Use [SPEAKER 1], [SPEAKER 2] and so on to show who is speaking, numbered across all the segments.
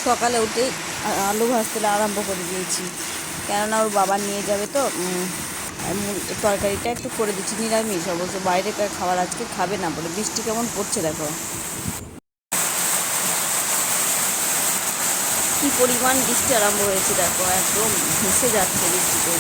[SPEAKER 1] সকালে উঠেই আলু ভাজতে আরম্ভ করে দিয়েছি, কেননা ওর বাবা নিয়ে যাবে তো। তরকারিটা একটু করে দিচ্ছি নিরামিষ, অবশ্য বাইরেকার খাবার আজকে খাবে না বলে। বৃষ্টি কেমন পড়ছে দেখো, কি পরিমাণ বৃষ্টি আরম্ভ হয়েছে দেখো, একদম ভেসে যাচ্ছে বৃষ্টিতে।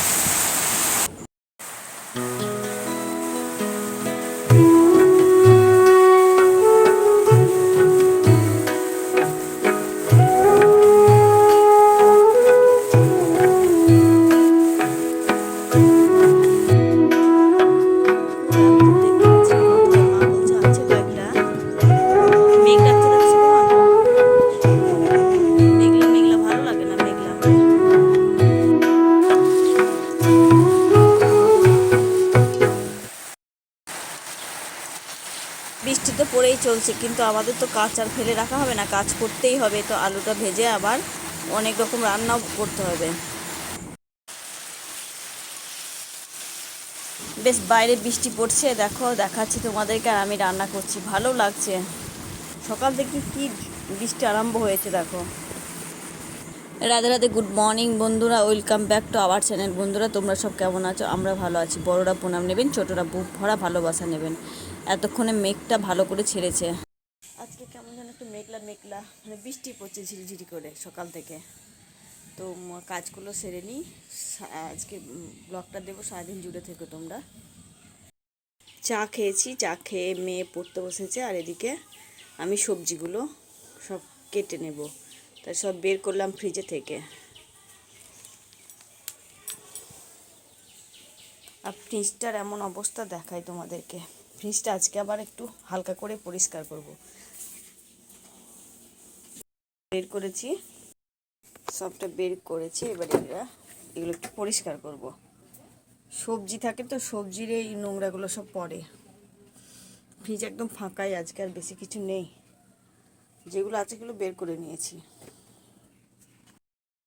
[SPEAKER 1] বৃষ্টি তো পড়েই চলছে, কিন্তু আমাদের তো কাজ আর ফেলে রাখা হবে না, কাজ করতেই হবে। তো আলুটা ভেজে আবার অনেক রকম রান্নাও করতে হবে। বেশ বাইরে বৃষ্টি পড়ছে দেখো, দেখাচ্ছি তোমাদেরকে। আর আমি রান্না করছি, ভালো লাগছে। সকাল থেকে কি বৃষ্টি আরম্ভ হয়েছে দেখো। রাধে রাধে, গুড মর্নিং বন্ধুরা, welcome back to our channel. বন্ধুরা তোমরা সব কেমন আছো? আমরা ভালো আছি। বড়রা প্রণাম নেবেন, ছোটরা বুক ভরা ভালোবাসা নেবেন। এতক্ষণে মেঘটা ভালো করে ছেড়েছে। আজকে কেমন যেন একটু মেঘলা মেঘলা, মানে বৃষ্টি পড়ছে ঝিরিঝিরি করে সকাল থেকে। তো কাজগুলো সেরে নিই, আজকে ব্লগটা দেবো, সারাদিন জুড়ে থেকো তোমরা। চা খেয়েছি, চা খেয়ে মেয়ে পড়তে বসেছে, আর এদিকে আমি সবজিগুলো সব কেটে নেব, তাই সব বের করলাম ফ্রিজে থেকে। আর ফ্রিজটার এমন অবস্থা দেখাই তোমাদেরকে। ফ্রিজটা আজকে আবার একটু হালকা করে পরিষ্কার করব। বের করেছি, সবটা বের করেছি, এবার এগুলো একটু পরিষ্কার করব। সবজি থাকে তো, সবজির এই নোংরাগুলো সব পড়ে। ফ্রিজ একদম ফাঁকাই আজকে, আর বেশি কিছু নেই, যেগুলো আছে সেগুলো বের করে নিয়েছি।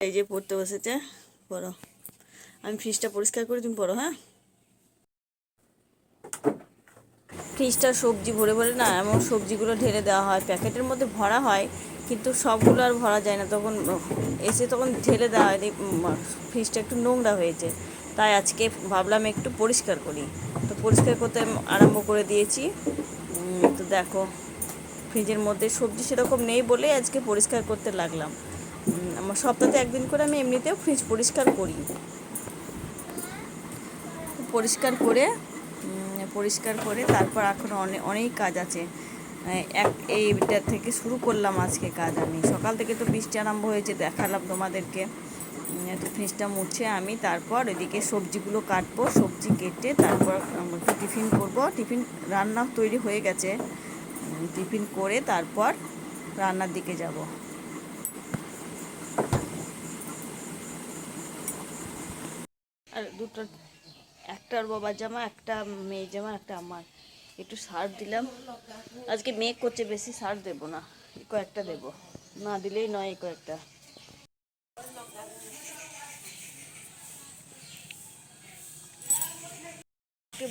[SPEAKER 1] এই যে পড়তে বসেছে, পড়ো। আমি ফ্রিজটা পরিষ্কার করে তুমি পড়ো, হ্যাঁ। ফ্রিজটা সবজি ভরে ভরে না, এমন সবজিগুলো ঢেলে দেওয়া হয়, প্যাকেটের মধ্যে ভরা হয়, কিন্তু সবগুলো আর ভরা যায় না। তখন এসে তখন ঢেলে দেওয়া হয়। ফ্রিজটা একটু নোংরা হয়েছে, তাই আজকে ভাবলাম একটু পরিষ্কার করি। তো পরিষ্কার করতে আরম্ভ করে দিয়েছি। তো দেখো, ফ্রিজের মধ্যে সবজি সেরকম নেই বলে আজকে পরিষ্কার করতে লাগলাম। আমার সপ্তাহে একদিন করে আমি এমনিতেও ফ্রিজ পরিষ্কার করি। পরিষ্কার করে তারপর এখন অনেক কাজ আছে। এইটা থেকে শুরু করলাম আজকে কাজ। আমি সকাল থেকে তো বৃষ্টি আরম্ভ হয়েছে, দেখালাম তোমাদেরকে। তো ফ্রিজটা মুছে আমি তারপর এদিকে সবজিগুলো কাটবো, সবজি কেটে তারপর টিফিন করব। টিফিন রান্না তৈরি হয়ে গেছে, টিফিন করে তারপর রান্নার দিকে যাব। আর দুটো, একটার বাবার জামা, একটা মেয়ে জামা, একটা আমার। একটু শার্ট দিলাম, আজকে মেঘ করছে, বেশি শার্ট দেবো না, কয়েকটা দেবো, না দিলেই নয়। কয়েকটা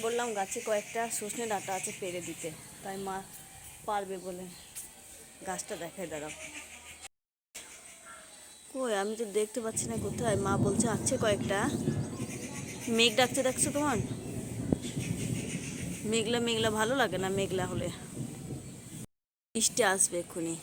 [SPEAKER 1] বললাম গাছে কয়েকটা সজনে ডাঁটা আছে পেরে দিতে, তাই মা পারবে বলে গাছটা দেখায়। দাঁড়াও, কই আমি তো দেখতে পাচ্ছি না কোথায়। মা বলছে আছে কয়েকটা। মেঘ ডাকছে দেখছো তোমার? মেঘলা মেঘলা ভালো লাগে না, মেঘলা হলে বৃষ্টি আসবে এক্ষুনি।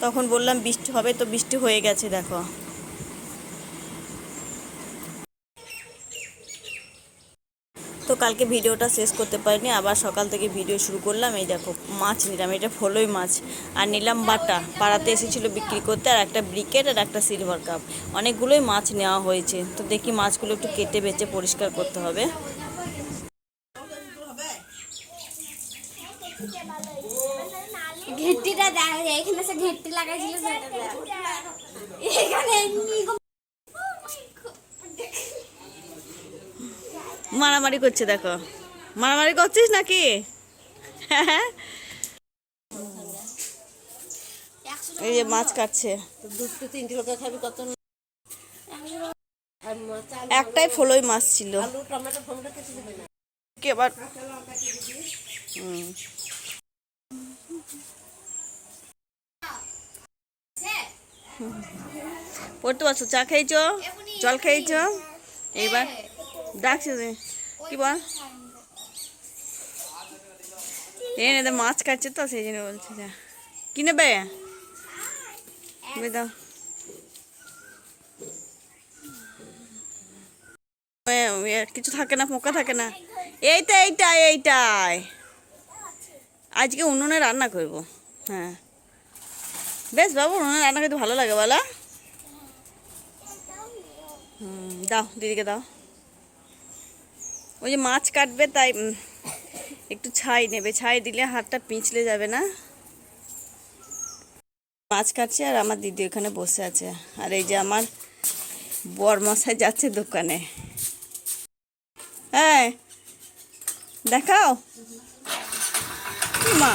[SPEAKER 1] তখন বললাম বৃষ্টি হবে, তো বৃষ্টি হয়ে গেছে দেখো। তো কালকে ভিডিওটা শেষ করতে পারিনি, আবার সকাল থেকে ভিডিও শুরু করলাম। এই দেখো মাছ নিলাম, এটা ফলই মাছ। আর নিলাম বাটা, পাড়াতে এসেছিলো বিক্রি করতে, আর একটা ব্রিকেট আর একটা সিলভার কাপ। অনেকগুলোই মাছ নেওয়া হয়েছে। তো দেখি মাছগুলো একটু কেটে বেছে পরিষ্কার করতে হবে। ঘেটটিটা দেখ, এখানে সে ঘেটটি লাগাইছিল, এখানে মারামারি করছে দেখো। মারামারি করছিস নাকি? এই যে মাছ কাটছে, তো 2-3 লোকে খাবি কত? একটাই ফলই মাছ ছিল কি আবার পড়তে পারছো? চা খেয়েছ, জল খেয়েছ? এইবার ডাকছো কি বল? এনে মাছ কাটছে তো সেই জন্য বলছে যা কি নেবে দাও। কিছু থাকে না, পোকা থাকে না। এইটাই আজকে উনুনে রান্না করব। হ্যাঁ বেশ বাবু, উনুনে রান্না করতে ভালো লাগে বলো? দাও দিদিকে দাও। ওই যে মাছ কাটবে তাই একটু ছাই নেবে, ছাই দিলে হাতটা পিছলে যাবে না। মাছ কাটছে আর আমার দিদি ওখানে বসে আছে। আর এই যে আমার বরমশাই যাচ্ছে দোকানে। হ্যাঁ দেখাও মা।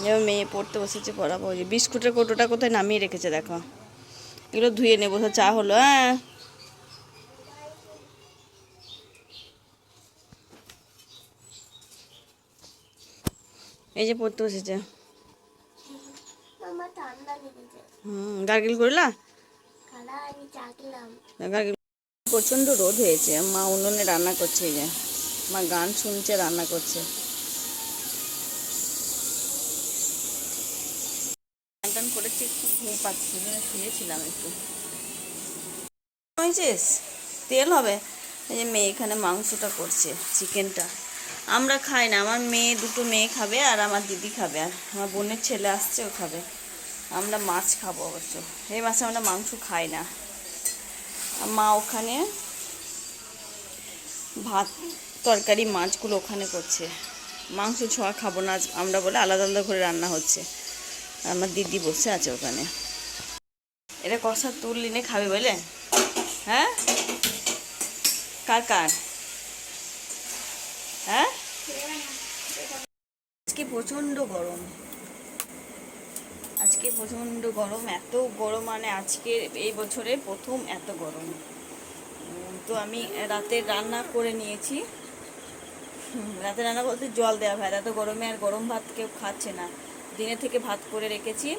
[SPEAKER 1] এবার মেয়ে পড়তে বসেছে, পড়াবো। যে বিস্কুটের কৌটোটা কোথায় নামিয়ে রেখেছে দেখো, এগুলো ধুয়ে নেবো। চা হলো? হ্যাঁ এই যে পড়তে বসেছে। গার্গিল করলা? গার্গিল। প্রচণ্ড রোদ হয়েছে, মা উনুনে রান্না করছে। এই যে মা গান শুনছে, রান্না করছে। টান করেছি, একটু ঘুম পাচ্ছি, শুয়েছিলাম একটু। হয়েছিস তেল হবে। এই যে মেয়ে এখানে মাংসটা করছে, চিকেনটা। আমরা খাই না, আমার মেয়ে, দুটো মেয়ে খাবে আর আমার দিদি খাবে, আর আমার বোনের ছেলে আসছে, ও খাবে। আমরা মাছ খাবো অবশ্য, এই মাসে আমরা মাংস খাই না। মা ওখানে ভাত তরকারি মাছগুলো ওখানে করছে। মাংস ছোঁয়া খাবো না আমরা বলে আলাদা আলাদা করে রান্না হচ্ছে। আমার দিদি বসে আছে ওখানে। এটা কষা তুললিনে খাবে বলে? হ্যাঁ কার কার? হ্যাঁ আজকে প্রচণ্ড গরম, আজকে প্রচণ্ড গরম। এত গরম মানে আজকে এই বছরে প্রথম এত গরম। তো আমি রাতে রান্না করে নিয়েছি। রাতে রান্না বলতে জল দেওয়া ভাত, এত গরমে আর গরম ভাত কেউ খাচ্ছে না। দিনে থেকে ভাত করে রেখেছি,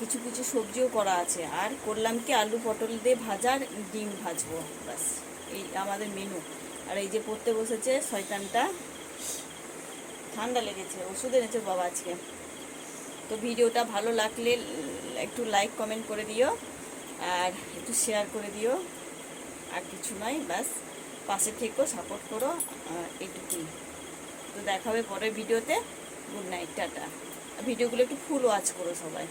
[SPEAKER 1] কিছু কিছু সবজিও করা আছে। আর করলাম কি, আলু পটল দিয়ে ভাজার ডিম ভাজবো, ব্যাস এই আমাদের মেনু। আর এই যে পড়তে বসেছে শয়তানটা, ঠান্ডা লেগেছে, ওষুধ এনেছে বাবা আজকে। তো ভিডিওটা ভালো লাগলে একটু লাইক কমেন্ট করে দিও, আর একটু শেয়ার করে দিও। আর কিছু নয়, ব্যাস পাশে থেকো, সাপোর্ট করো, এইটুকুই। তো দেখা হবে পরের ভিডিওতে। Good night, tata. ভিডিওগুলো একটু ফুল ওয়াচ করো সবাই।